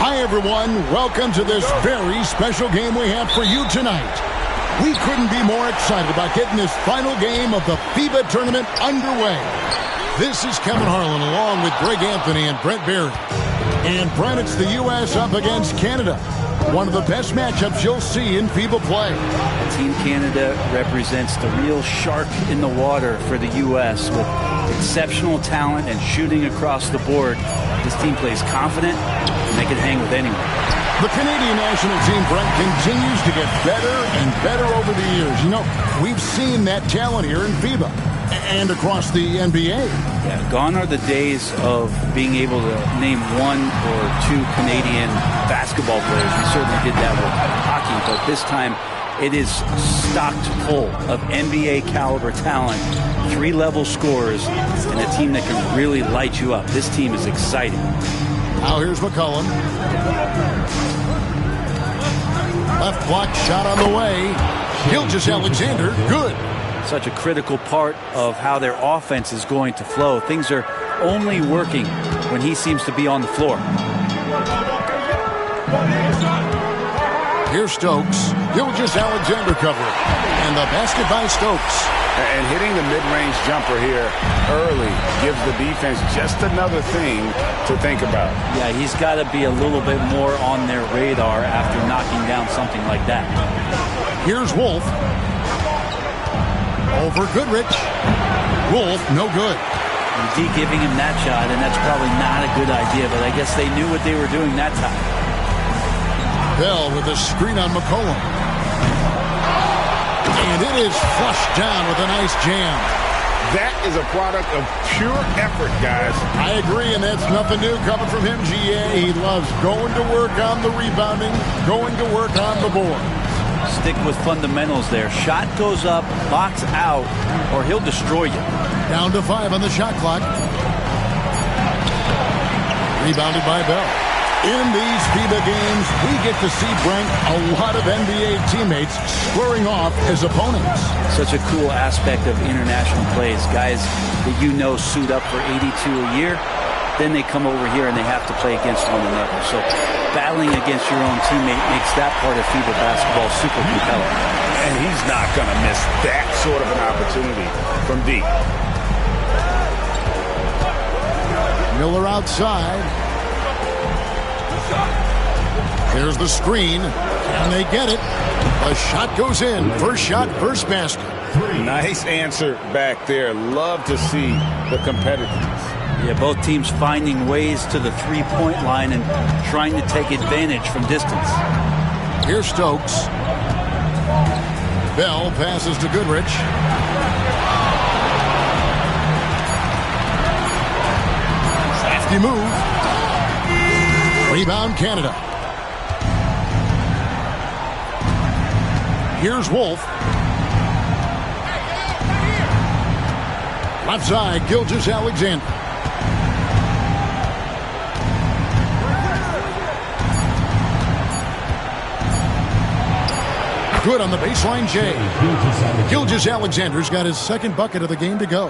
Hi, everyone. Welcome to this very special game we have for you tonight. We couldn't be more excited about getting this final game of the FIBA tournament underway. This is Kevin Harlan along with Greg Anthony and Brent Barry. And Brent, it's the U.S. up against Canada. One of the best matchups you'll see in FIBA play. Team Canada represents the real shark in the water for the U.S. with exceptional talent and shooting across the board. This team plays confident, and they can hang with anyone. The Canadian national team, Brent, continues to get better and better over the years. You know, we've seen that talent here in FIBA and across the NBA. Yeah, gone are the days of being able to name one or two Canadian basketball players. We certainly did that with hockey, but this time it is stocked full of NBA caliber talent, three-level scorers, and a team that can really light you up. This team is exciting. Now here's McCollum. Left block shot on the way. Gilgeous-Alexander, good. Such a critical part of how their offense is going to flow. Things are only working when he seems to be on the floor. Here's Stokes. Gilgeous-Alexander covering. And the basket by Stokes. And hitting the mid-range jumper here early gives the defense just another thing to think about. Yeah, he's got to be a little bit more on their radar after knocking down something like that. Here's Wolf. Over Goodrich. Wolf, no good. D giving him that shot, and that's probably not a good idea, but I guess they knew what they were doing that time. Bell with a screen on McCollum. And it is flushed down with a nice jam. That is a product of pure effort, guys. I agree, and that's nothing new coming from him, GA. He loves going to work on the rebounding, going to work on the board. Stick with fundamentals there. Shot goes up, box out, or he'll destroy you. Down to 5 on the shot clock. Rebounded by Bell. In these FIBA games, we get to see, Brent, a lot of NBA teammates squaring off as opponents. Such a cool aspect of international plays. Guys that you know suit up for 82 a year, then they come over here and they have to play against one another. So battling against your own teammate makes that part of FIBA basketball super compelling. And he's not going to miss that sort of an opportunity from D. Miller outside. Here's the screen. Can they get it? The shot goes in. First shot, first basket. Nice answer back there. Love to see the competitiveness. Yeah, both teams finding ways to the three-point line and trying to take advantage from distance. Here's Stokes. Bell passes to Goodrich. Safety move. Rebound Canada. Here's Wolf. Left side, Gilgeous-Alexander. Good on the baseline, Jay. Gilgeous-Alexander's got his second bucket of the game to go.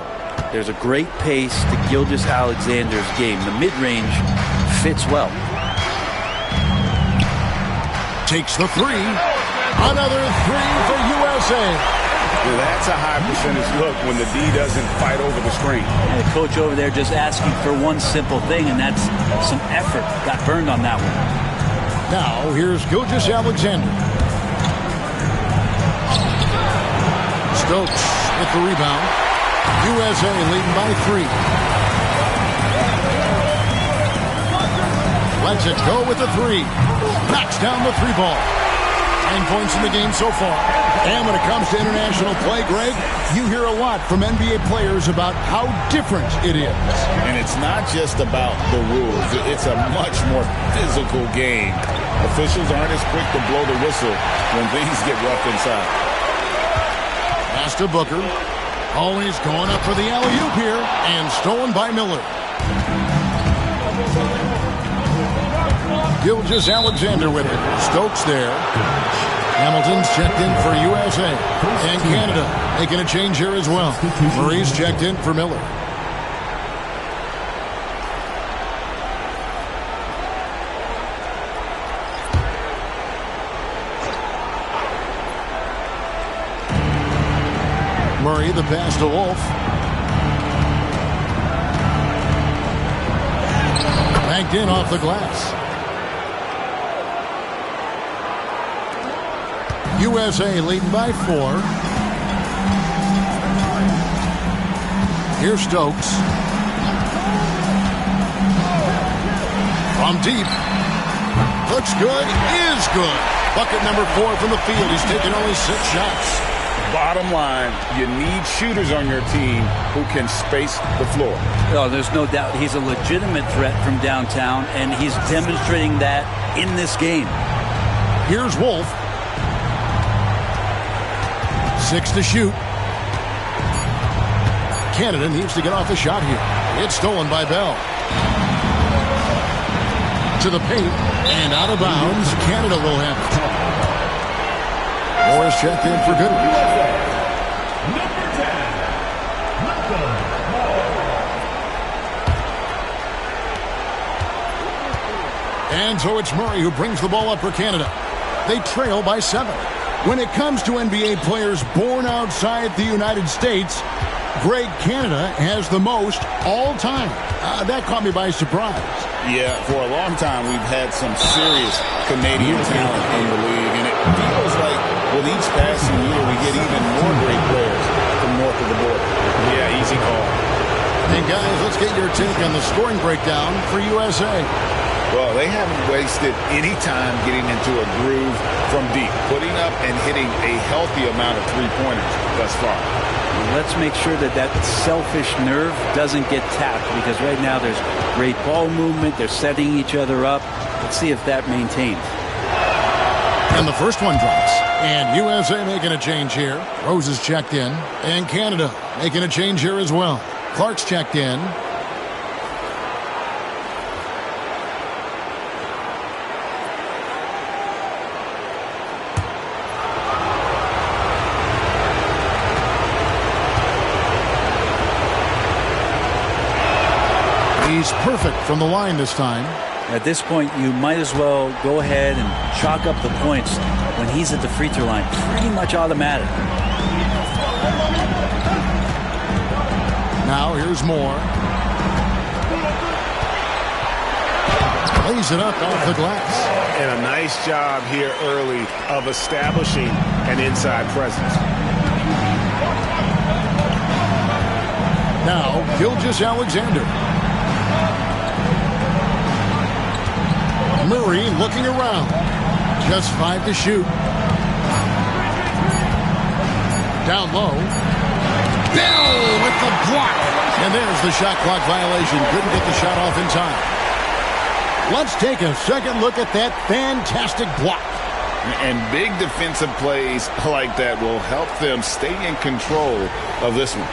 There's a great pace to Gilgeous-Alexander's game. The mid-range fits well. Takes the three. Another three for USA. Well, that's a high percentage look when the D doesn't fight over the screen. And the coach over there just asking for one simple thing, and that's some effort. Got burned on that one. Now, here's Gilgeous-Alexander. Stokes with the rebound. USA leading by 3. Lets it go with the 3. Knocks down the 3 ball. 9 points in the game so far. And when it comes to international play, Greg, you hear a lot from NBA players about how different it is. And it's not just about the rules. It's a much more physical game. Officials aren't as quick to blow the whistle when things get rough inside. Pass to Booker. Always going up for the alley-oop here. And stolen by Miller. Gilgeous-Alexander with it. Stokes there. Hamilton's checked in for USA. And Canada making a change here as well. Murray's checked in for Miller. Murray, the pass to Wolf. Banked in off the glass. USA leading by 4. Here's Stokes. From deep. Looks good. Is good. Bucket number 4 from the field. He's taken only 6 shots. Bottom line, you need shooters on your team who can space the floor. Oh, there's no doubt he's a legitimate threat from downtown, and he's demonstrating that in this game. Here's Wolf. 6 to shoot. Canada needs to get off the shot here. It's stolen by Bell. To the paint and out of bounds. Canada will have it. Morris checked in for good. Number 10, Malcolm Moore. And so it's Murray who brings the ball up for Canada. They trail by 7. When it comes to NBA players born outside the United States, Greg Canada has the most all time. That caught me by surprise. Yeah, for a long time we've had some serious Canadian talent in the league, and it feels like with each passing year we get even more great players from north of the border. Yeah, easy call. Hey guys, let's get your take on the scoring breakdown for USA. Well, they haven't wasted any time getting into a groove from deep, putting up and hitting a healthy amount of three-pointers thus far. Let's make sure that that selfish nerve doesn't get tapped, because right now there's great ball movement. They're setting each other up. Let's see if that maintains. And the first one drops. And USA making a change here. Rose is checked in. And Canada making a change here as well. Clark's checked in. He's perfect from the line this time. At this point, you might as well go ahead and chalk up the points when he's at the free throw line. Pretty much automatic. Now here's Moore. Lays it up off the glass. And a nice job here early of establishing an inside presence. Now, Gilgeous-Alexander. Murray looking around. Just 5 to shoot. Down low. Bell with the block. And there's the shot clock violation. Couldn't get the shot off in time. Let's take a second look at that fantastic block. And big defensive plays like that will help them stay in control of this one.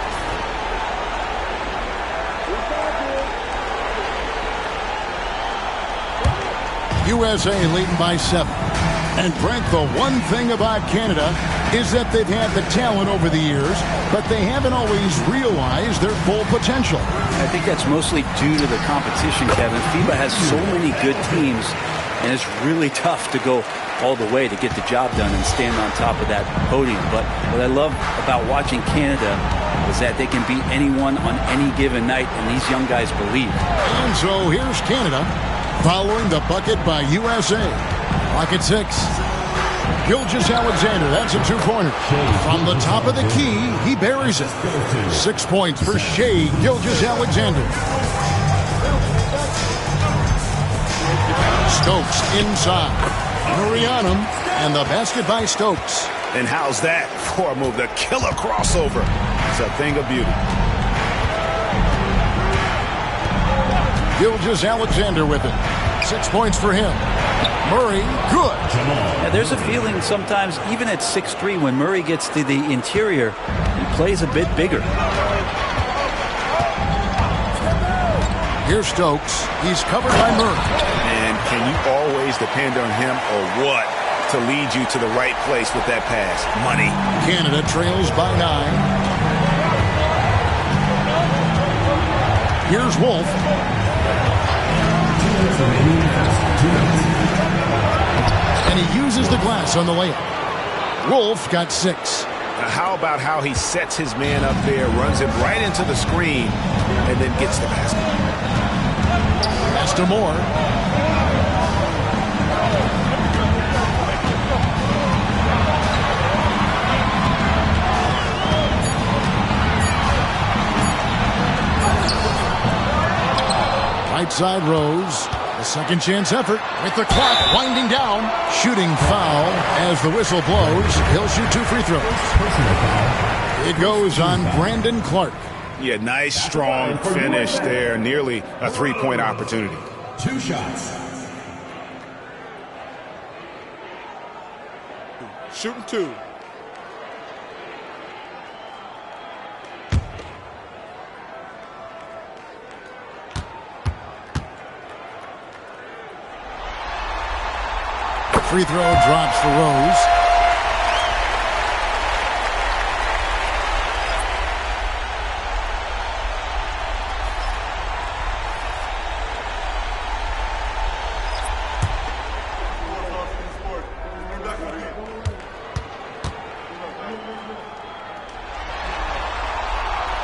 USA leading by 7. And Frank, the one thing about Canada is that they've had the talent over the years, but they haven't always realized their full potential. I think that's mostly due to the competition, Kevin. FIBA has so many good teams, and it's really tough to go all the way to get the job done and stand on top of that podium. But what I love about watching Canada is that they can beat anyone on any given night, and these young guys believe. And so here's Canada following the bucket by USA. Pocket 6. Gilgeous-Alexander, that's a two-pointer. From the top of the key, he buries it. 6 points for Shai Gilgeous-Alexander. Stokes inside. Murray on him, and the basket by Stokes. And how's that for a move? The killer crossover. It's a thing of beauty. Gilgeous-Alexander with it. 6 points for him. Murray, good. Yeah, there's a feeling sometimes, even at 6'3", when Murray gets to the interior, he plays a bit bigger. Here's Stokes. He's covered by Murray. And can you always depend on him or what to lead you to the right place with that pass? Money. Canada trails by 9. Here's Wolf. And he uses the glass on the layup. Wolf got 6. How about how he sets his man up there, runs it right into the screen, and then gets the basket? Pass to Moore. Right side Rose. A second chance effort with the clock winding down. Shooting foul as the whistle blows. He'll shoot 2 free throws. It goes on Brandon Clark. Yeah, nice, strong finish there. Nearly a 3-point opportunity. 2 shots. Shooting 2. Free throw drops for Rose.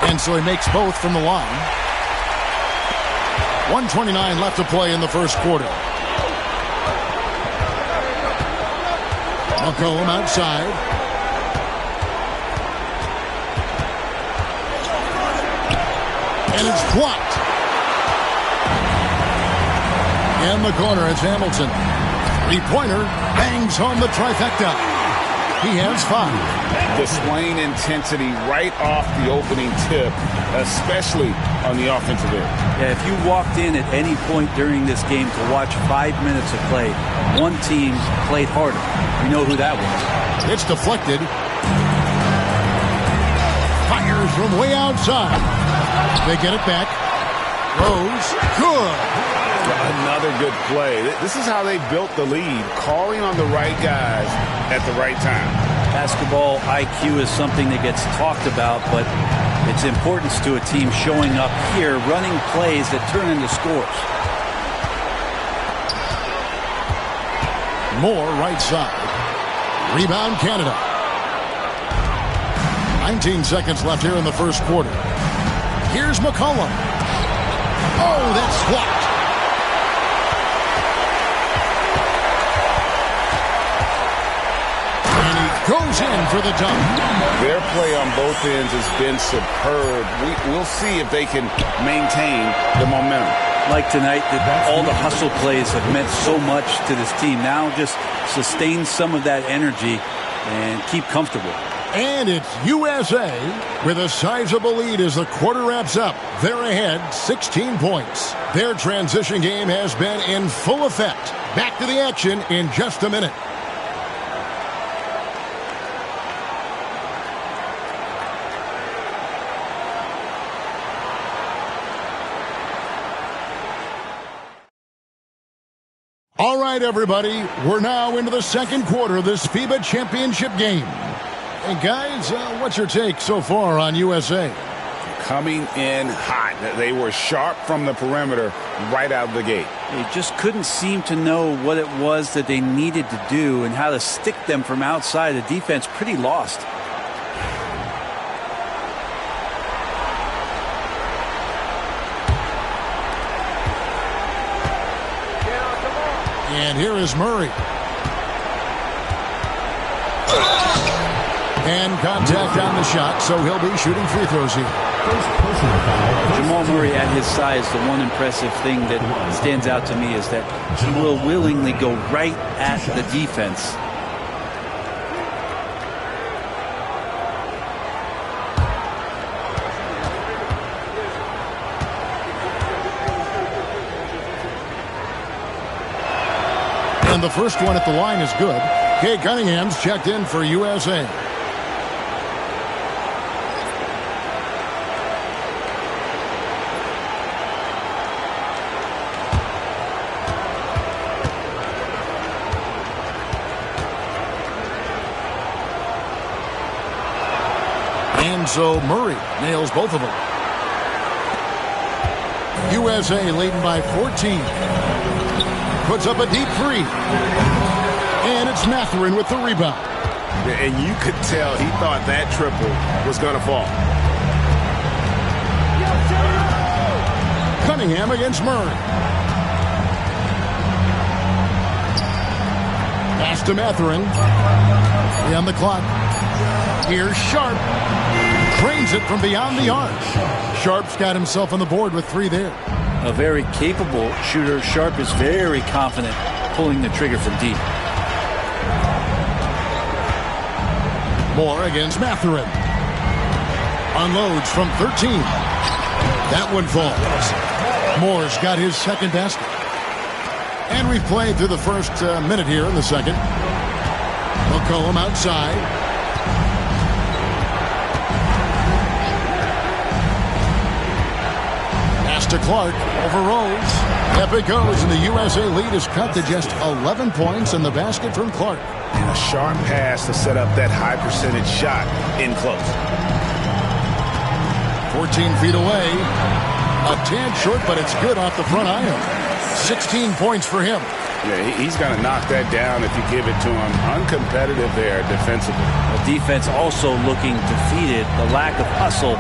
And so he makes both from the line. 1:29 left to play in the first quarter. McCollum outside. And it's blocked. In the corner, it's Hamilton. Three-pointer bangs home the trifecta. He has 5. Displaying intensity right off the opening tip, especially on the offensive end. Yeah, if you walked in at any point during this game to watch 5 minutes of play, one team played harder. You know who that was. It's deflected. Fires from way outside. They get it back. Rose, good. Another good play. This is how they built the lead, calling on the right guys at the right time. Basketball IQ is something that gets talked about, but its importance to a team showing up here, running plays that turn into scores. Moore right side. Rebound Canada. 19 seconds left here in the first quarter. Here's McCollum. Oh, that's blocked. And he goes in for the dunk. Their play on both ends has been superb. We'll see if they can maintain the momentum. Like tonight, that all the hustle plays have meant so much to this team. Now just sustain some of that energy and keep comfortable. And it's USA with a sizable lead as the quarter wraps up. They're ahead 16 points. Their transition game has been in full effect. Back to the action in just a minute. All right, everybody, we're now into the second quarter of this FIBA championship game. And guys, what's your take so far on USA? Coming in hot. They were sharp from the perimeter right out of the gate. They just couldn't seem to know what it was that they needed to do and how to stick them from outside. The defense pretty lost. And here is Murray. And contact on the shot, so he'll be shooting free throws here. Jamal Murray at his size, the one impressive thing that stands out to me is that he will willingly go right at the defense. And the first one at the line is good. Kay Cunningham's checked in for USA. And so Murray nails both of them. USA leading by 14. Puts up a deep three. And it's Mathurin with the rebound. And you could tell he thought that triple was going to fall. Cunningham against Murray. Pass to Mathurin. On the clock. Here's Sharp. Drains it from beyond the arc. Sharp's got himself on the board with 3 there. A very capable shooter. Sharp is very confident pulling the trigger from deep. Moore against Mathurin. Unloads from 13. That one falls. Moore's got his second basket. And we've played through the first minute here in the second. McCollum outside. Pass to Clark over Rose. Up it goes, and the USA lead is cut to just 11 points in the basket from Clark. And a sharp pass to set up that high percentage shot in close. 14 feet away. A tad short, but it's good off the front iron. 16 points for him. Yeah, he's going to knock that down if you give it to him. Uncompetitive there defensively. The defense also looking defeated. The lack of hustle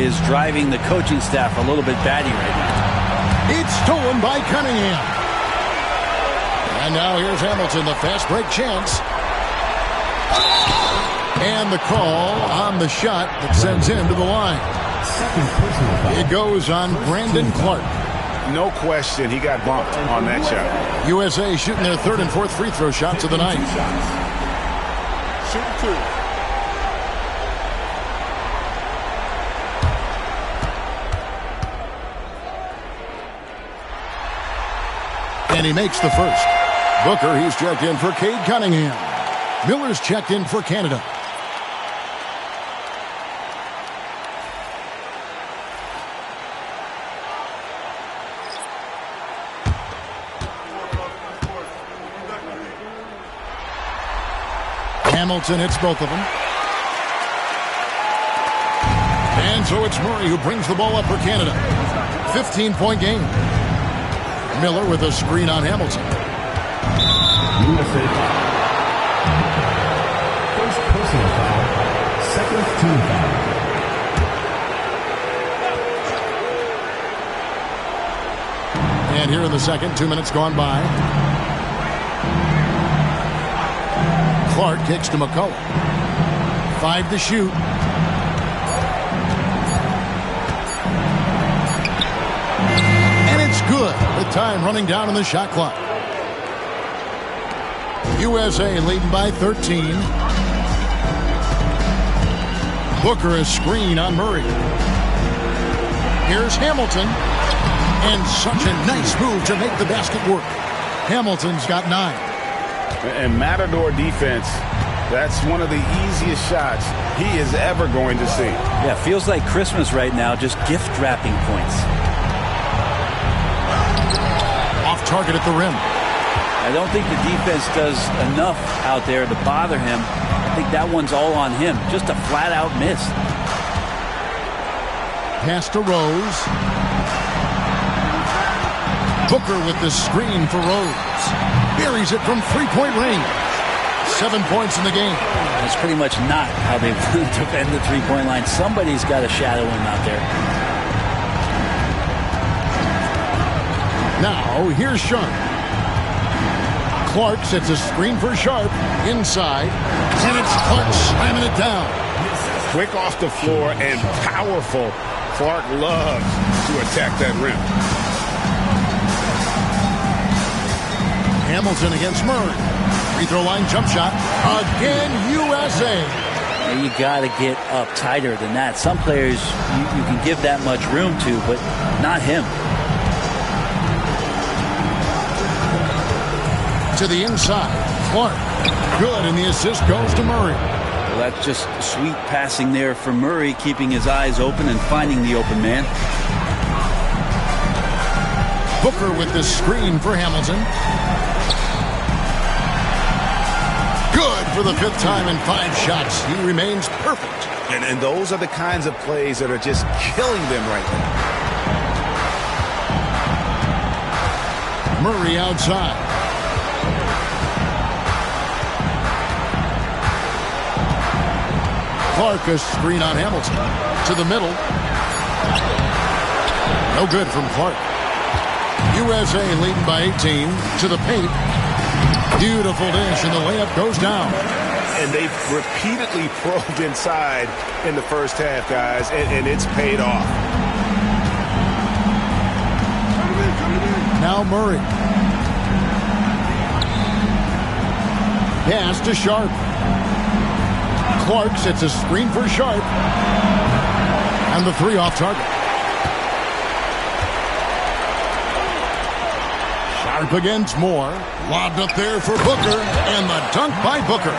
is driving the coaching staff a little bit batty right now. It's stolen by Cunningham. And now here's Hamilton, the fast break chance. And the call on the shot that sends him to the line. It goes on Brandon Clark. No question, he got bumped on that shot. USA shooting their third and fourth free throw shots of the night. Shoot 2. And he makes the first. Booker, he's checked in for Cade Cunningham. Miller's checked in for Canada. Hamilton hits both of them. And so it's Murray who brings the ball up for Canada. 15-point game. Miller with a screen on Hamilton. USA foul. First personal foul. Second team foul. And here in the second, 2 minutes gone by. Clark kicks to McCullough. 5 to shoot. And it's good with time running down on the shot clock. USA leading by 13. Booker a screen on Murray. Here's Hamilton. And such a nice move to make the basket work. Hamilton's got 9. And Matador defense, that's one of the easiest shots he is ever going to see. Yeah, feels like Christmas right now, just gift wrapping points. Off target at the rim. I don't think the defense does enough out there to bother him. I think that one's all on him. Just a flat-out miss. Pass to Rose. Booker with the screen for Rose. Buries it from three-point range. 7 points in the game. That's pretty much not how they defend the three-point line. Somebody's got to shadow him out there. Now, here's Sharp. Clark sets a screen for Sharp. Inside. And it's Clark slamming it down. Quick off the floor and powerful. Clark loves to attack that rim. Hamilton against Murray. Free throw line jump shot. Again, USA. You got to get up tighter than that. Some players you can give that much room to, but not him. To the inside. Clark. Good, and the assist goes to Murray. Well, that's just sweet passing there for Murray, keeping his eyes open and finding the open man. Booker with the screen for Hamilton. Good for the 5th time in 5 shots. He remains perfect. And those are the kinds of plays that are just killing them right now. Murray outside. Clark, a screen on Hamilton. To the middle. No good from Clark. USA leading by 18. To the paint. Beautiful dish, and the layup goes down. And they've repeatedly probed inside in the first half, guys, and it's paid off. Now Murray. Pass to Sharp. Clark sets a screen for Sharp. And the three off target. Sharp against Moore. Lobbed up there for Booker. And the dunk by Booker.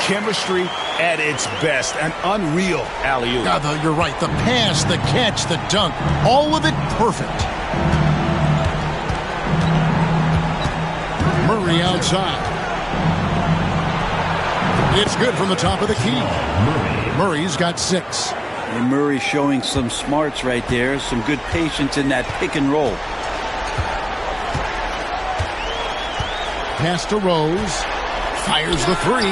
Chemistry at its best. An unreal alley-oop. You're right. The pass, the catch, the dunk. All of it perfect. Murray outside. It's good from the top of the key. Murray's got 6. And Murray showing some smarts right there. Some good patience in that pick and roll. Pass to Rose. Fires the 3.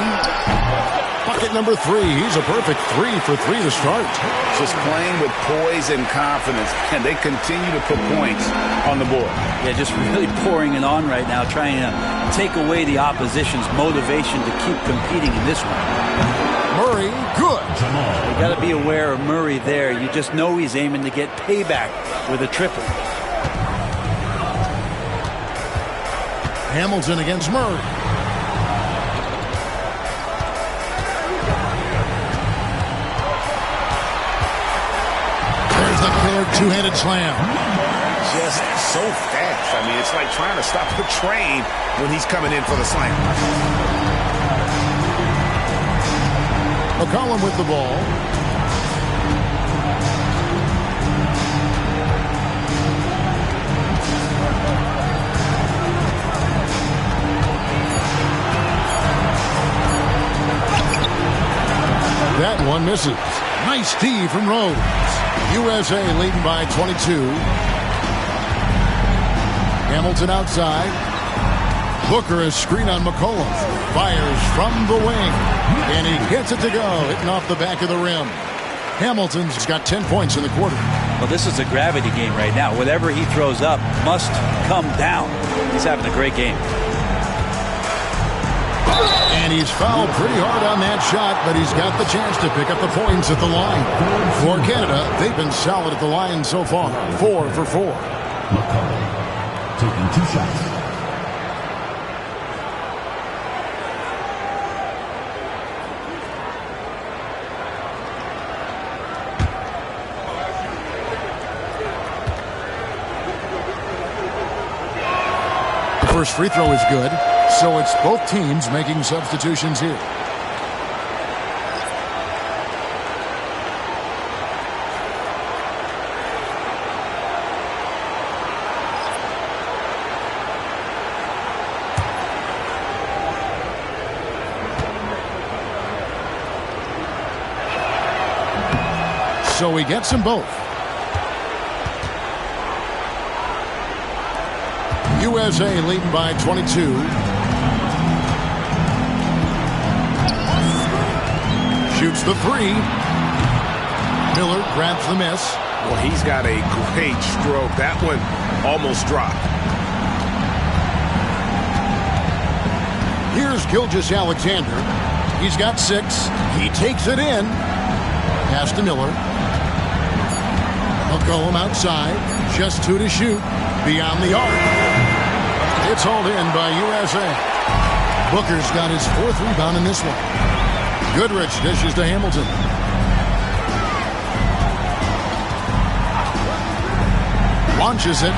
Bucket number 3. He's a perfect 3 for 3 to start. Just playing with poise and confidence, and they continue to put points on the board. Yeah, just really pouring it on right now, trying to take away the opposition's motivation to keep competing in this one. Murray, good. You got to be aware of Murray there. You just know he's aiming to get payback with a triple. Hamilton against Murray. There's the killer two-handed slam. Just so fast. I mean, it's like trying to stop a train when he's coming in for the slam. McCollum with the ball. That one misses. Nice D from Rose. USA leading by 22. Hamilton outside. Booker is screen on McCollum. Fires from the wing. And he gets it to go. Hitting off the back of the rim. Hamilton's got 10 points in the quarter. Well, this is a gravity game right now. Whatever he throws up must come down. He's having a great game. And he's fouled pretty hard on that shot, but he's got the chance to pick up the points at the line. For Canada, they've been solid at the line so far. 4 for 4. McCollum taking 2 shots. The first free throw is good. So it's both teams making substitutions here. So he gets them both. USA leading by 22. Shoots the 3. Miller grabs the miss. Well, he's got a great stroke. That one almost dropped. Here's Gilgeous-Alexander. He's got 6. He takes it in. Pass to Miller. McCollum outside. Just 2 to shoot. Beyond the arc. It's hauled in by USA. Booker's got his 4th rebound in this one. Goodrich dishes to Hamilton. Launches it.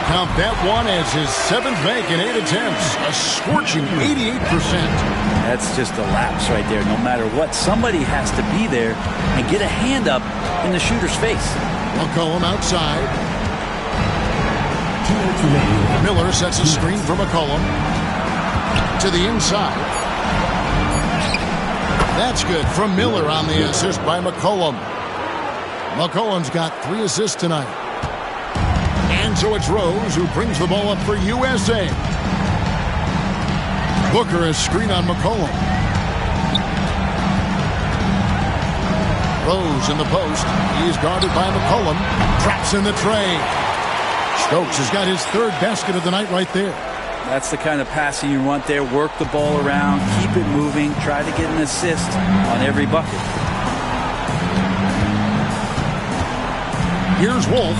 Count that one as his 7th make in 8 attempts. A scorching 88%. That's just a lapse right there. No matter what, somebody has to be there and get a hand up in the shooter's face. McCollum outside. Miller sets a screen for McCollum. To the inside. That's good from Miller on the assist by McCollum. McCollum's got 3 assists tonight. And so it's Rose who brings the ball up for USA. Booker is screen on McCollum. Rose in the post. He's guarded by McCollum. Traps in the tray. Stokes has got his third basket of the night right there. That's the kind of passing you want there. Work the ball around, keep it moving, try to get an assist on every bucket. Here's Wolf.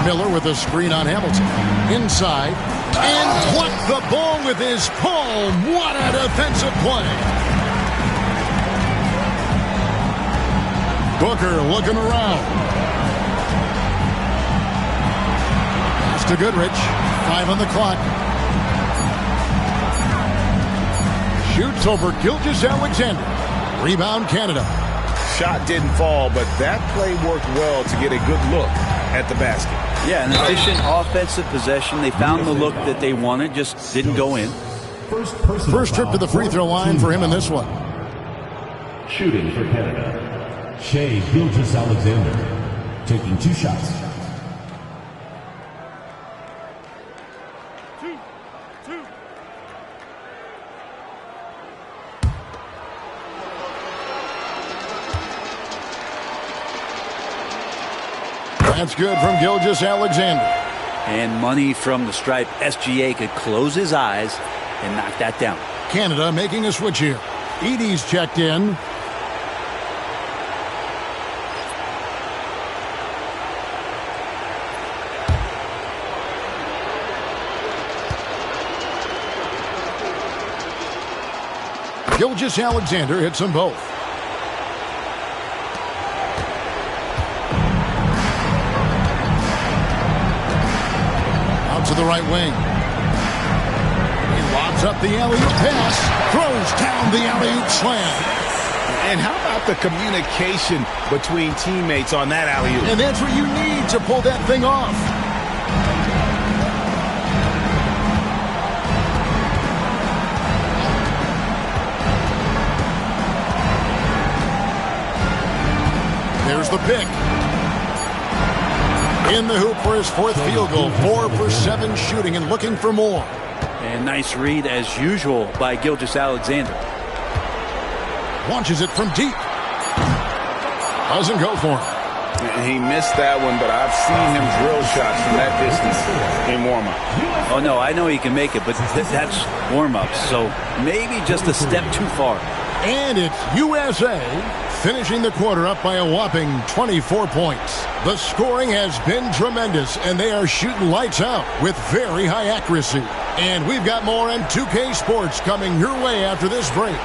Miller with a screen on Hamilton. Inside. And plucked the ball with his palm. What a defensive play. Booker looking around. Pass to Goodrich. 5 on the clock. Shoots over Gilgeous-Alexander. Rebound Canada. Shot didn't fall, but that play worked well to get a good look at the basket. Yeah, an efficient offensive possession. They found the look that they wanted, just didn't go in. First trip to the free throw line for him in this one. Shooting for Canada, Shai Gilgeous-Alexander, taking 2 shots. That's good from Gilgeous-Alexander. And money from the stripe. SGA could close his eyes and knock that down. Canada making a switch here. Edey's checked in. Gilgeous-Alexander hits them both. To the right wing. He lobs up the alley-oop pass. Throws down the alley-oop slam. And how about the communication between teammates on that alley-oop? And that's what you need to pull that thing off. There's the pick. In the hoop for his 4th field goal. 4 for 7 shooting and looking for more. And nice read as usual by Gilgeous-Alexander. Launches it from deep. Doesn't go for him. He missed that one, but I've seen him drill shots from that distance in warm-up. Oh, no, I know he can make it, but that's warm-up. So maybe just a step too far. And it's USA finishing the quarter up by a whopping 24 points. The scoring has been tremendous, and they are shooting lights out with very high accuracy. And we've got more on 2K Sports coming your way after this break.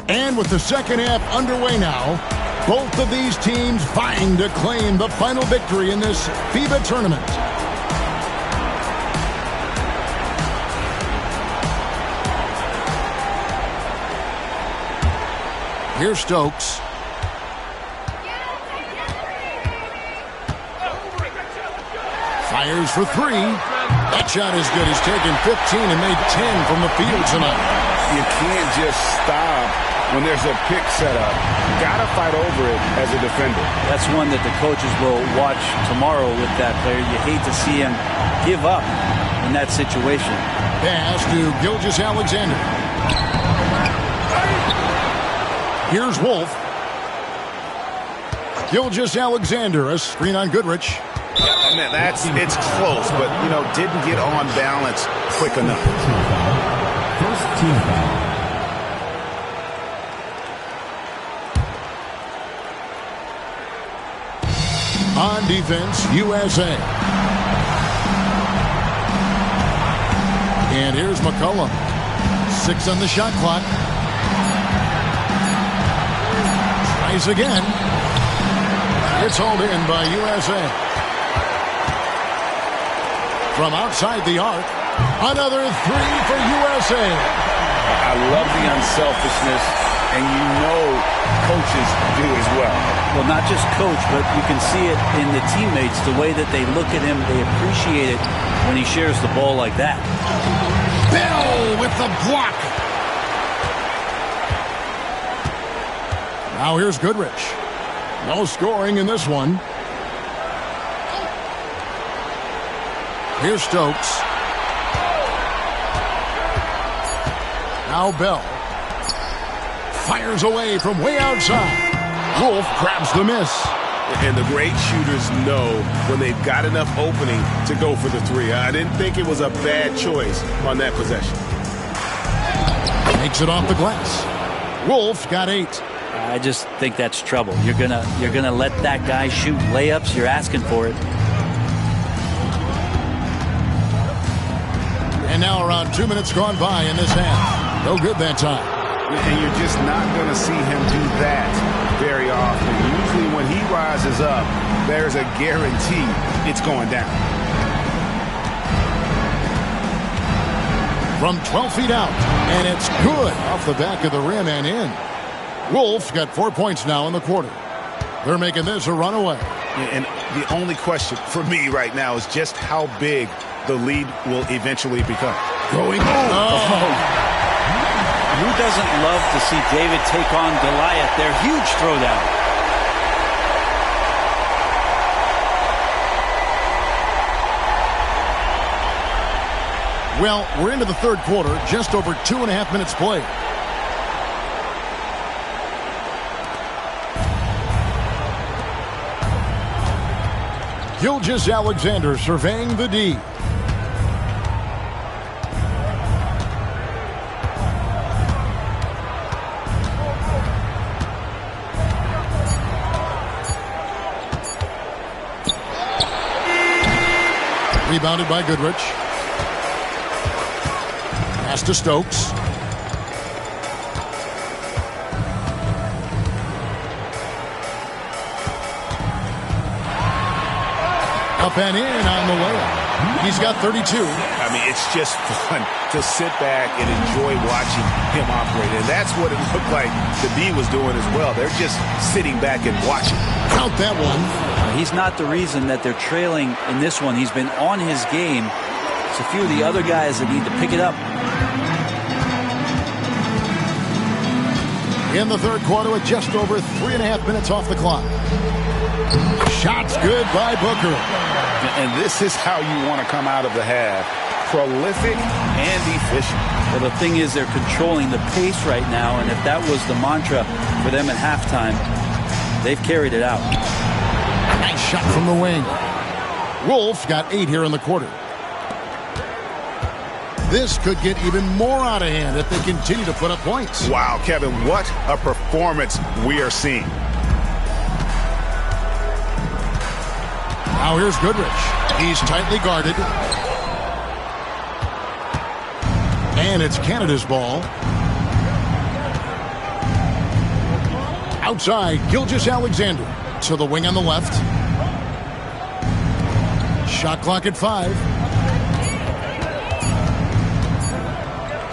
And with the second half underway now, both of these teams vying to claim the final victory in this FIBA tournament. Here's Stokes. Fires for 3. That shot is good. He's taken 15 and made 10 from the field tonight. You can't just stop when there's a pick set up. Got to fight over it as a defender. That's one that the coaches will watch tomorrow with that player. You hate to see him give up in that situation. Pass to Gilgeous-Alexander. Here's Wolf. Gilgeous-Alexander, a screen on Goodrich. I mean, it's close, but, didn't get on balance quick enough. First team foul. On defense, USA. And here's McCollum. 6 on the shot clock. Tries again. It's hauled in by USA. From outside the arc, another 3 for USA. I love the unselfishness, and you know coaches do as well. Well, not just coach, but you can see it in the teammates, the way that they look at him. They appreciate it when he shares the ball like that. Bell with the block. Now here's Goodrich. No scoring in this one. Here's Stokes. Now Bell. Fires away from way outside. Wolf grabs the miss. And the great shooters know when they've got enough opening to go for the 3. I didn't think it was a bad choice on that possession. Makes it off the glass. Wolf got 8. I just think that's trouble. You're gonna let that guy shoot layups. You're asking for it. And now around 2 minutes gone by in this half. No good that time. And you're just not going to see him do that very often. Usually when he rises up, there's a guarantee it's going down. From 12 feet out, and it's good off the back of the rim and in. Wolf got 4 points now in the quarter. They're making this a runaway. And the only question for me right now is just how big the lead will eventually become. Going oh. Who doesn't love to see David take on Goliath? Their huge throwdown. Well, we're into the third quarter, just over 2.5 minutes played. Gilgeous-Alexander surveying the D. Rebounded by Goodrich. Pass to Stokes. Up and in on the layup. He's got 32. I mean, it's just fun to sit back and enjoy watching him operate. And that's what it looked like the D was doing as well. They're just sitting back and watching. Count that one. He's not the reason that they're trailing in this one. He's been on his game. It's a few of the other guys that need to pick it up. In the third quarter with just over 3.5 minutes off the clock. Shots good by Booker. And this is how you want to come out of the half. Prolific and efficient. Well, the thing is they're controlling the pace right now, and if that was the mantra for them at halftime, they've carried it out. Nice shot from the wing. Wolf got 8 here in the quarter. This could get even more out of hand if they continue to put up points. Wow, Kevin, what a performance we are seeing. Now here's Goodrich. He's tightly guarded. And it's Canada's ball. Outside, Gilgeous-Alexander to the wing on the left. Shot clock at 5.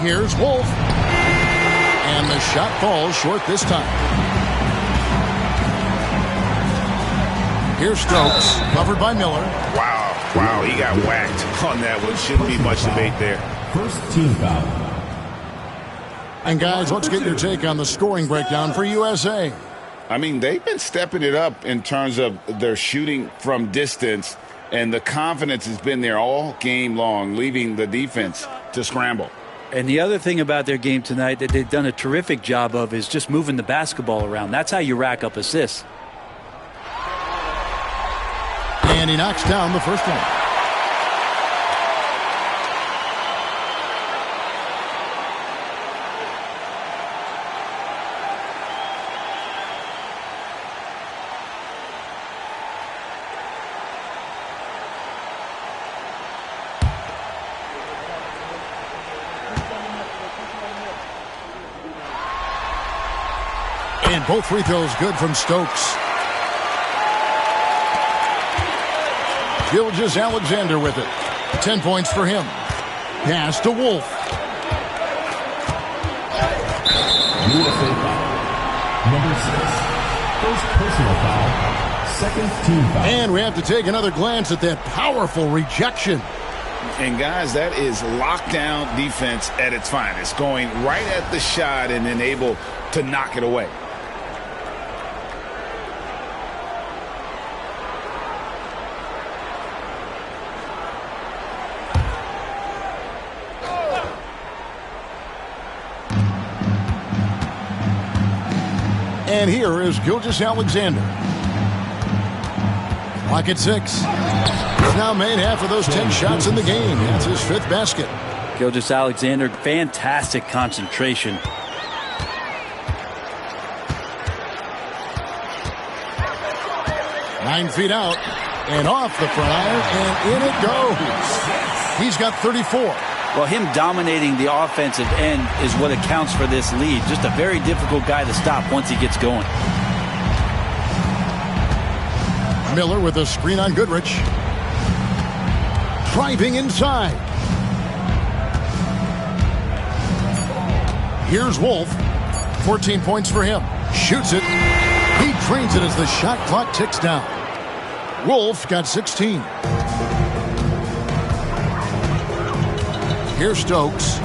Here's Wolf. And the shot falls short this time. Here's Stokes, covered by Miller. Wow, he got whacked on that one. Shouldn't be much debate there. First team foul. And guys, let's get your take on the scoring breakdown for USA. I mean, they've been stepping it up in terms of their shooting from distance, and the confidence has been there all game long, leaving the defense to scramble. And the other thing about their game tonight that they've done a terrific job of is just moving the basketball around. That's how you rack up assists. And he knocks down the first one. And both free throws good from Stokes. Gilgeous-Alexander with it. 10 points for him. Pass to Wolf. USA foul. Number 6. First personal foul. Second team foul. And we have to take another glance at that powerful rejection. And, guys, that is lockdown defense at its finest. Going right at the shot and then able to knock it away. And here is Gilgeous-Alexander. Clock at 6. He's now made half of those 10 shots in the game. That's his 5th basket. Gilgeous-Alexander, fantastic concentration. Nine feet out and off the front, and in it goes. He's got 34. Well, him dominating the offensive end is what accounts for this lead. Just a very difficult guy to stop once he gets going. Miller with a screen on Goodrich. Driving inside. Here's Wolf. 14 points for him. Shoots it. He drains it as the shot clock ticks down. Wolf got 16. Here's Stokes.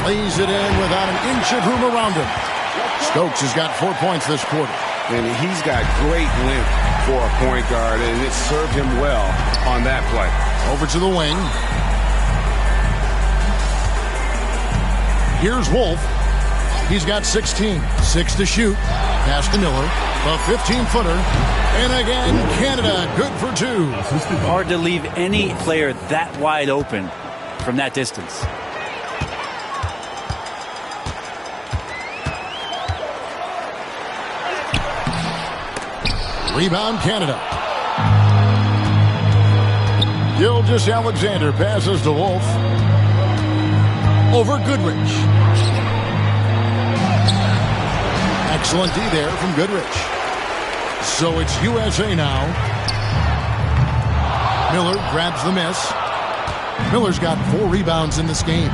Lays it in without an inch of room around him. Stokes has got 4 points this quarter. And he's got great length for a point guard, and it served him well on that play. Over to the wing. Here's Wolf. He's got 16. 6 to shoot. Pass to Miller. A 15-footer. And again, Canada good for 2. Hard to leave any player that wide open from that distance. Rebound, Canada. Gilgeous-Alexander passes to Wolf. Over Goodrich. Excellent D there from Goodrich. So it's USA now. Miller grabs the miss. Miller's got 4 rebounds in this game.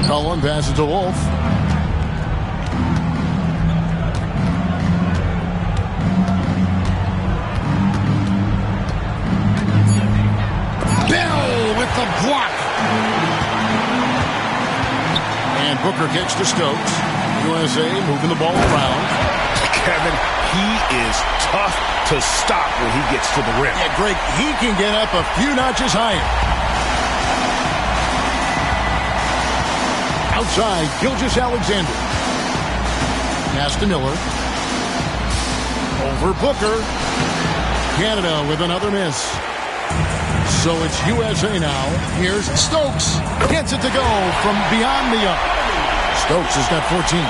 Cullen passes to Wolf. Bell with the block. And Booker kicks to Stokes. USA moving the ball around. Kevin, he is tough to stop when he gets to the rim. Yeah, Greg, he can get up a few notches higher. Outside, Gilgeous-Alexander. Pass to Miller. Over Booker. Canada with another miss. So it's USA now. Here's Stokes. Gets it to go from beyond the arc. Stokes has got 14.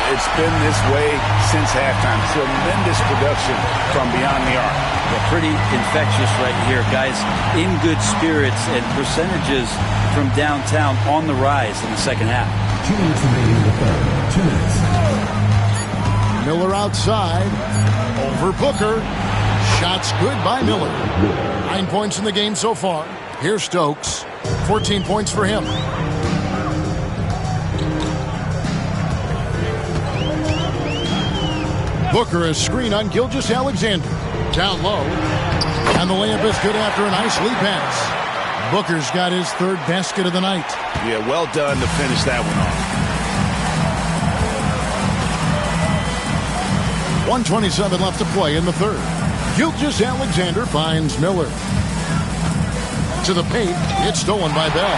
It's been this way since halftime. Tremendous production from beyond the arc. Well, pretty infectious right here. Guys in good spirits and percentages from downtown on the rise in the second half. 2 minutes remaining in the third. 2 minutes. Miller outside. Over Booker. Shots good by Miller. 9 points in the game so far. Here's Stokes. 14 points for him. Booker is screen on Gilgeous-Alexander. Down low. And the layup is good after a nice lead pass. Booker's got his 3rd basket of the night. Yeah, well done to finish that one off. 1:27 left to play in the 3rd. Gilgeous-Alexander finds Miller. To the paint. It's stolen by Bell.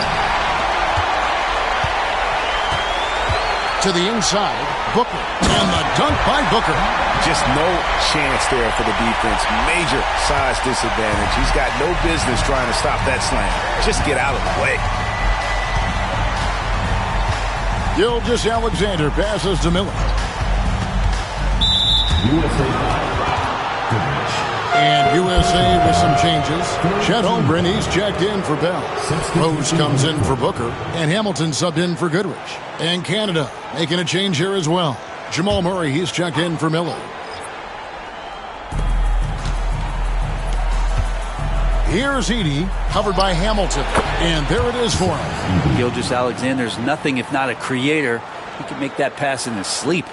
To the inside. Booker. And the dunk by Booker. Just no chance there for the defense. Major size disadvantage. He's got no business trying to stop that slam. Just get out of the way. Gilgeous-Alexander passes to Miller. USA foul. Goodrich. And USA with some changes. Chet Holmgren, he's checked in for Bell. Rose comes in for Booker. And Hamilton subbed in for Goodrich. And Canada making a change here as well. Jamal Murray, he's checked in for Miller. Here's Edey, covered by Hamilton. And there it is for him. Gilgeous-Alexander's nothing if not a creator. He can make that pass in his sleep.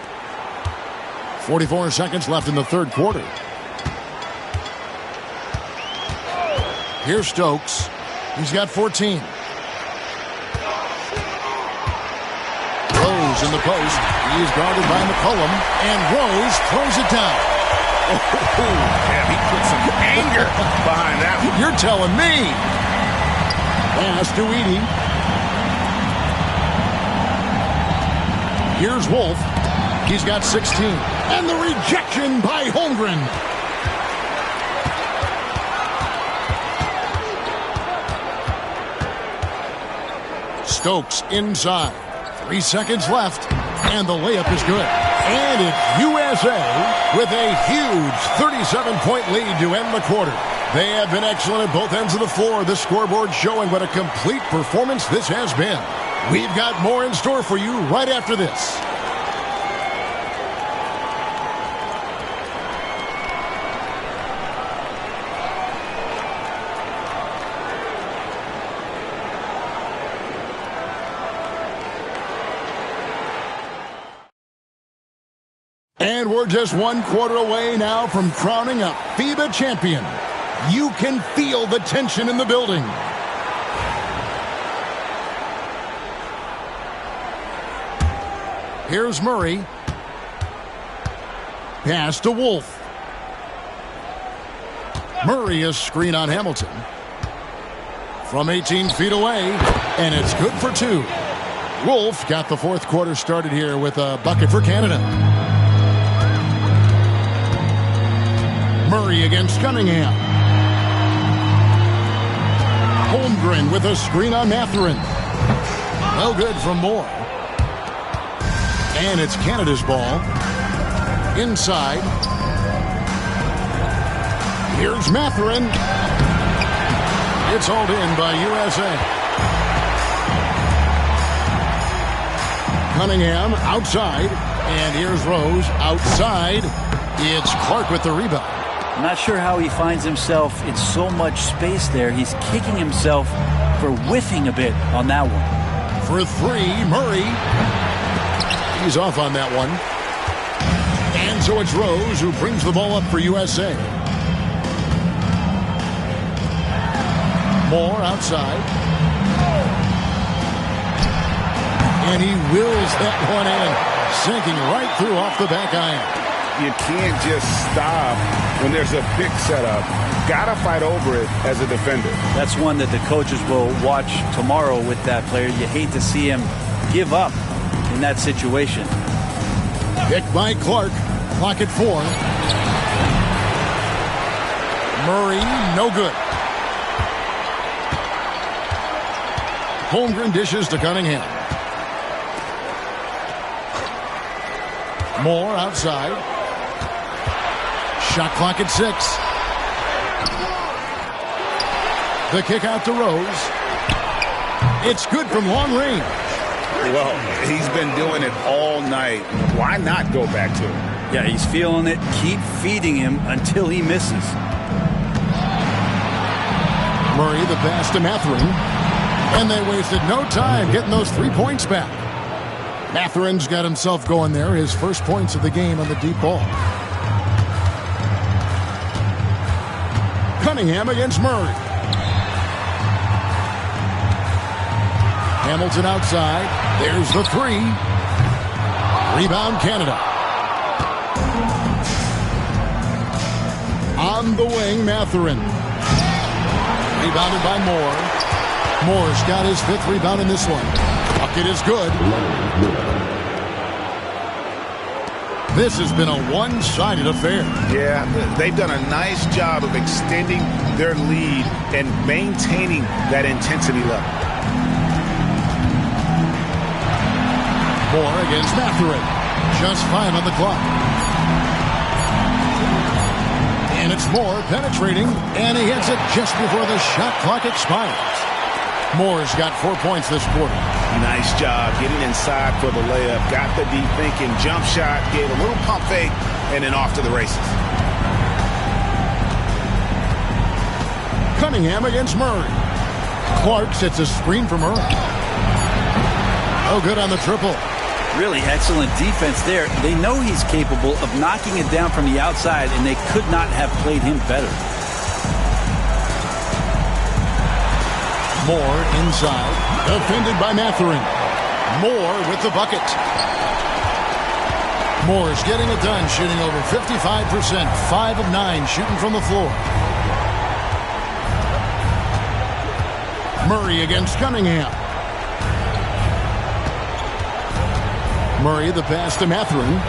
44 seconds left in the third quarter. Here's Stokes. He's got 14. Rose in the post. He's guarded by McCollum. And Rose throws it down. Yeah, he put some anger behind that one. You're telling me. Pass to Edey. Here's Wolf. He's got 16. And the rejection by Holmgren. Stokes inside. 3 seconds left. And the layup is good. And it's USA with a huge 37-point lead to end the quarter. They have been excellent at both ends of the floor. The scoreboard showing what a complete performance this has been. We've got more in store for you right after this. And we're just 1 quarter away now from crowning a FIBA champion. You can feel the tension in the building. Here's Murray. Pass to Wolf. Murray is screen on Hamilton. From 18 feet away, and it's good for 2. Wolf got the fourth quarter started here with a bucket for Canada. Murray against Cunningham. Holmgren with a screen on Mathurin. No good from Moore. And it's Canada's ball. Inside. Here's Mathurin. It's hauled in by USA. Cunningham outside. And here's Rose outside. It's Clark with the rebound. I'm not sure how he finds himself in so much space there. He's kicking himself for whiffing a bit on that one. For 3, Murray. He's off on that one. And so it's Rose who brings the ball up for USA. Moore outside. And he wills that one in, sinking right through off the back iron. You can't just stop when there's a pick set up. Got to fight over it as a defender. That's one that the coaches will watch tomorrow with that player. You hate to see him give up in that situation. Picked by Clark. Clock at 4. Murray, no good. Holmgren dishes to Cunningham. Moore outside. Shot clock at 6. The kick out to Rose. It's good from long range. Well, he's been doing it all night. Why not go back to it? Yeah, he's feeling it. Keep feeding him until he misses. Murray the pass to Mathurin. And they wasted no time getting those 3 points back. Mathurin's got himself going there. His first points of the game on the deep ball. Cunningham against Murray. Hamilton outside. There's the 3. Rebound Canada. On the wing, Mathurin. Rebounded by Moore. Moore's got his 5th rebound in this one. Bucket is good. This has been a one-sided affair. Yeah, they've done a nice job of extending their lead and maintaining that intensity level. Moore against Mathurin. Just 5 on the clock. And it's Moore penetrating, and he hits it just before the shot clock expires. Moore's got 4 points this quarter. Nice job getting inside for the layup. Got the deep thinking jump shot, gave a little pump fake, and then off to the races. Cunningham against Murray. Clark sets a screen for Murray. Oh, good on the triple. Really excellent defense there. They know he's capable of knocking it down from the outside, and they could not have played him better. Moore inside. Defended by Mathurin. Moore with the bucket. Moore's getting it done, shooting over 55%. 5 of 9 shooting from the floor. Murray against Cunningham. Murray the pass to Mathurin.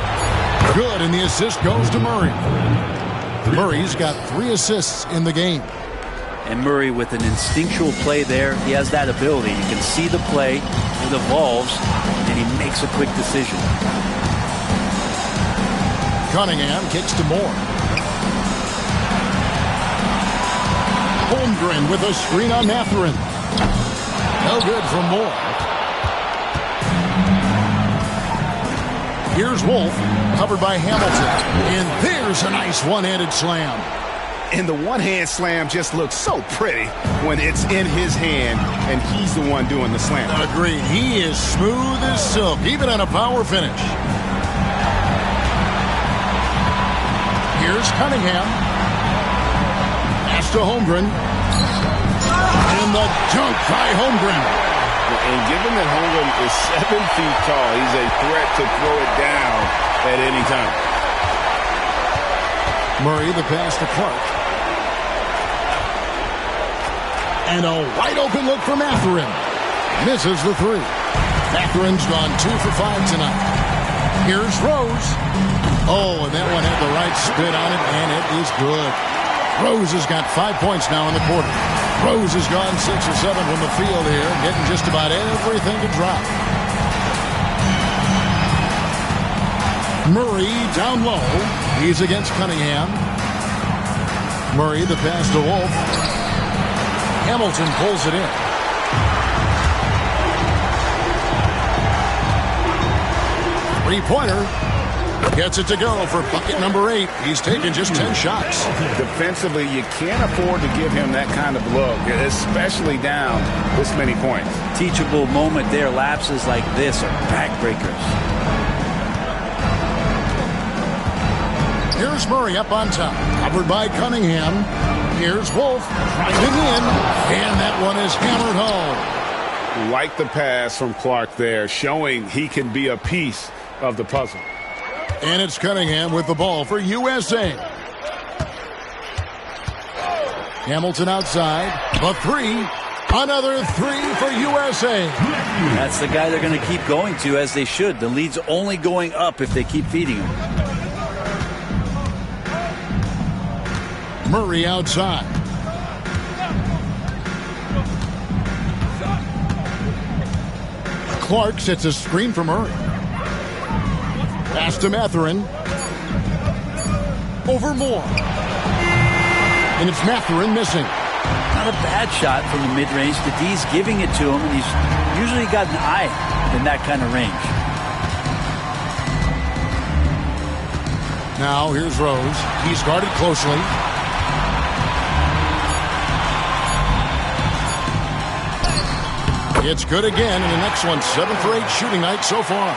Good, and the assist goes to Murray. Murray's got 3 assists in the game. And Murray with an instinctual play there. He has that ability. You can see the play. It evolves, and he makes a quick decision. Cunningham kicks to Moore. Holmgren with a screen on Mathurin. No good from Moore. Here's Wolf, covered by Hamilton. And there's a nice one-handed slam. And the one-hand slam just looks so pretty when it's in his hand, and he's the one doing the slam. Agreed. He is smooth as silk, even on a power finish. Here's Cunningham. Pass to Holmgren. And the dunk by Holmgren. And given that Holmgren is 7 feet tall, he's a threat to throw it down at any time. Murray the pass to Clark. And a wide open look for Mathurin. Misses the 3. Mathurin's gone 2 for 5 tonight. Here's Rose. Oh, and that one had the right spin on it, and it is good. Rose has got 5 points now in the quarter. Rose has gone 6 or 7 from the field here, getting just about everything to drop. Murray down low. He's against Cunningham. Murray the pass to Wolf. Hamilton pulls it in. Three-pointer. Gets it to go for bucket number 8. He's taken just 10 shots. Defensively, you can't afford to give him that kind of look, especially down this many points. Teachable moment there. Lapses like this are backbreakers. Here's Murray up on top, covered by Cunningham. Here's Wolf, driving in, and that one is hammered home. Like the pass from Clark there, showing he can be a piece of the puzzle. And it's Cunningham with the ball for USA. Hamilton outside, the 3. Another 3 for USA. That's the guy they're going to keep going to, as they should. The lead's only going up if they keep feeding him. Murray outside. Clark sets a screen for Murray. Pass to Mathurin. Over Moore. And it's Mathurin missing. Not a bad shot from the mid-range. The D's giving it to him, and he's usually got an eye in that kind of range. Now here's Rose. He's guarded closely. It's good again, and the next one 7 for 8 shooting night so far.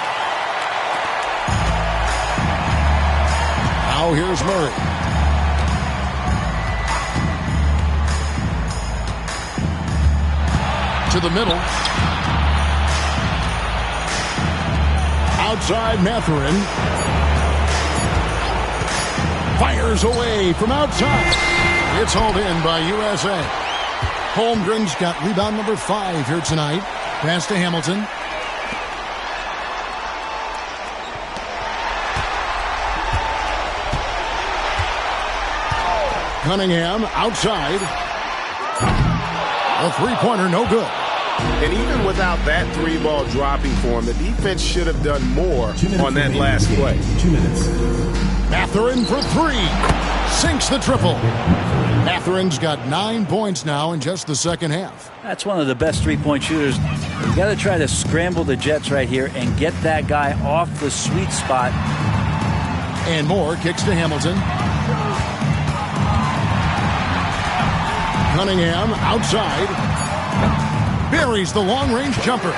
Now here's Murray. To the middle. Outside Mathurin. Fires away from outside. It's hauled in by USA. Holmgren's got rebound number 5 here tonight. Pass to Hamilton. Cunningham outside. A three-pointer, no good. And even without that 3-ball dropping for him, the defense should have done more on that last play. 2 minutes. Mathurin for 3. Sinks the triple. Mathurin's got 9 points now in just the second half. That's one of the best three-point shooters. You got to try to scramble the Jets right here and get that guy off the sweet spot. And Moore kicks to Hamilton. Cunningham outside. Buries the long-range jumper.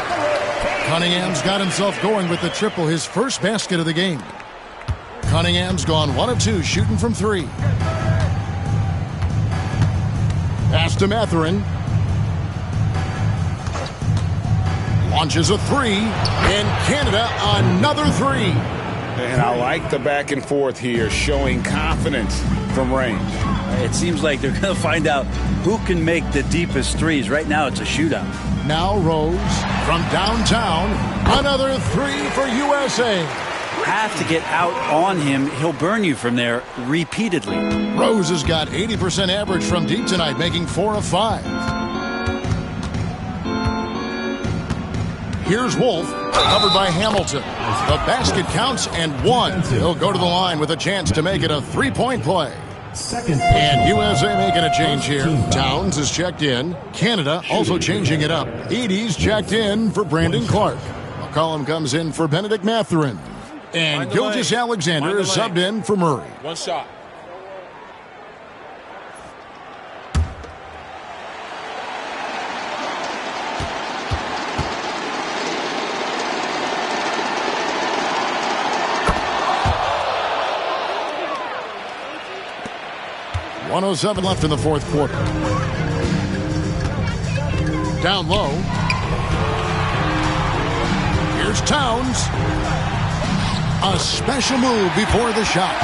Cunningham's got himself going with the triple, his first basket of the game. Cunningham's gone 1 of 2 shooting from 3. Pass to Mathurin. Launches a 3. And Canada another 3. And I like the back and forth here, showing confidence from range. It seems like they're going to find out who can make the deepest threes. Right now it's a shootout. Now Rose from downtown. Another 3 for USA. Have to get out on him. He'll burn you from there repeatedly. Rose has got 80% average from deep tonight, making 4 of 5. Here's Wolf, covered by Hamilton. The basket counts and 1. He'll go to the line with a chance to make it a 3-point play. And USA making a change here. Towns is checked in. Canada also changing it up. Edie's checked in for Brandon Clark. McCollum comes in for Benedict Mathurin. And Gilgeous Alexander is subbed in for Murray. One shot. .107 left in the fourth quarter. Down low. Here's Towns. A special move before the shot.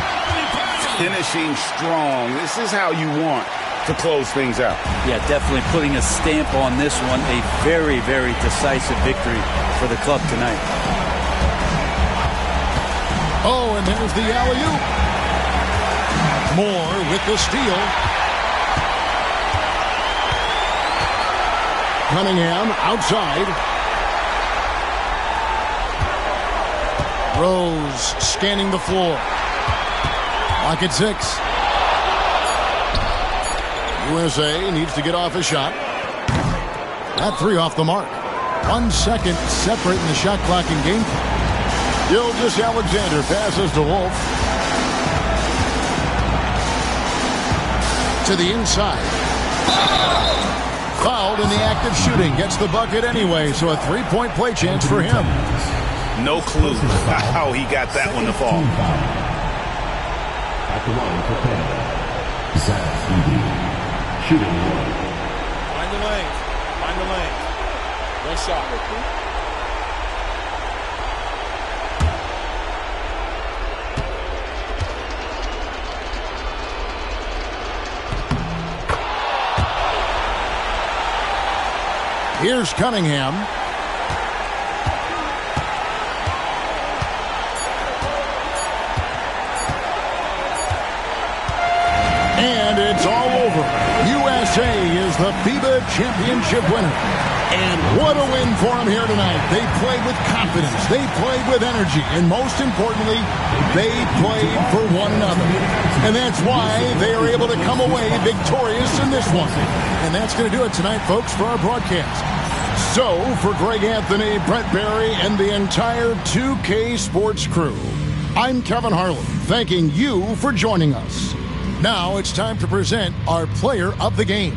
Finishing strong. This is how you want to close things out. Yeah, definitely putting a stamp on this one. A very, very decisive victory for the club tonight. Oh, and there's the alley-oop. Moore with the steal. Cunningham outside. Rose scanning the floor. Lock at 6. USA needs to get off a shot. That 3 off the mark. 1 second separating the shot clock in game. Gilgeous Alexander passes to Wolf. To the inside. Fouled in the act of shooting. Gets the bucket anyway, so a 3-point play chance for him. No clue how he got that one to fall. At the line for Canada, Zach Edey. Shooting 1. Find the lane. Find the lane. One shot. Here's Cunningham. And it's all over. USA is the FIBA championship winner. And what a win for them here tonight. They played with confidence. They played with energy. And most importantly, they played for one another. And that's why they are able to come away victorious in this one. And that's going to do it tonight, folks, for our broadcast. So, for Greg Anthony, Brent Barry, and the entire 2K Sports crew, I'm Kevin Harlan, thanking you for joining us. Now it's time to present our player of the game.